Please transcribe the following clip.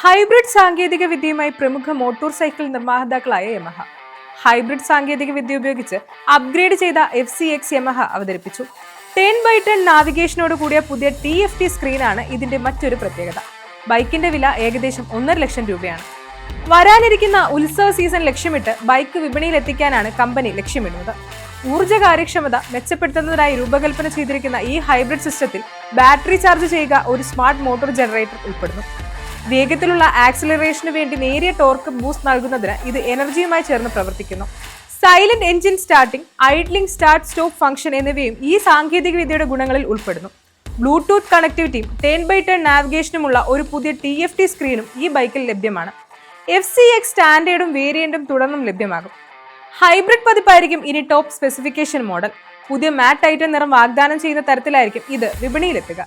Hybrid സാങ്കേതിക വിദ്യയുമായി പ്രമുഖ motor cycle നിർമ്മാതാക്കളായ Yamaha hybrid സാങ്കേതിക വിദ്യ ഉപയോഗിച്ച് അപ്ഗ്രേഡ് ചെയ്ത FCX യമഹ അവതരിപ്പിച്ചു. 10x10 നാവിഗേഷനോട് കൂടിയ പുതിയ TFT സ്ക്രീനാണ് ഇതിന്റെ മറ്റൊരു പ്രത്യേകത. ബൈക്കിന്റെ വില ഏകദേശം 1.5 ലക്ഷം രൂപയാണ്. വരാനിരിക്കുന്ന ഉത്സവ സീസൺ ലക്ഷ്യമിട്ട് ബൈക്ക് വിപണിയിൽ എത്തിക്കാനാണ് കമ്പനി ലക്ഷ്യമിടുന്നത്. ഊർജ്ജ കാര്യക്ഷമത മെച്ചപ്പെടുത്തുന്നതിനായി രൂപകൽപ്പന ചെയ്തിരിക്കുന്ന ഈ ഹൈബ്രിഡ് സിസ്റ്റത്തിൽ ബാറ്ററി ചാർജ് ചെയ്യുക ഒരു സ്മാർട്ട് മോട്ടോർ ജനറേറ്റർ ഉൾപ്പെടുന്നു. വേഗത്തിലുള്ള ആക്സിലറേഷന് വേണ്ടി നേരിയ ടോർക്ക് ബൂസ്റ്റ് നൽകുന്നതിന് ഇത് എനർജിയുമായി ചേർന്ന് പ്രവർത്തിക്കുന്നു. Silent engine starting, idling, start stop function എന്നിവയും ഈ സാങ്കേതിക വിദ്യയുടെ ഗുണങ്ങളിൽ ഉൾപ്പെടുന്നു. ബ്ലൂടൂത്ത് കണക്ടിവിറ്റിയും 10x10 നാവിഗേഷനുമുള്ള ഒരു പുതിയ TFT സ്ക്രീനും ഈ ബൈക്കിൽ ലഭ്യമാണ്. FCX സ്റ്റാൻഡേർഡും വേരിയന്റും തുടർന്നും ലഭ്യമാകും. ഹൈബ്രിഡ് പതിപ്പായിരിക്കും ഇനി ടോപ്പ് സ്പെസിഫിക്കേഷൻ മോഡൽ. പുതിയ മാറ്റ് ടൈറ്റൻ നിറം വാഗ്ദാനം ചെയ്യുന്ന തരത്തിലായിരിക്കും ഇത് വിപണിയിലെത്തുക.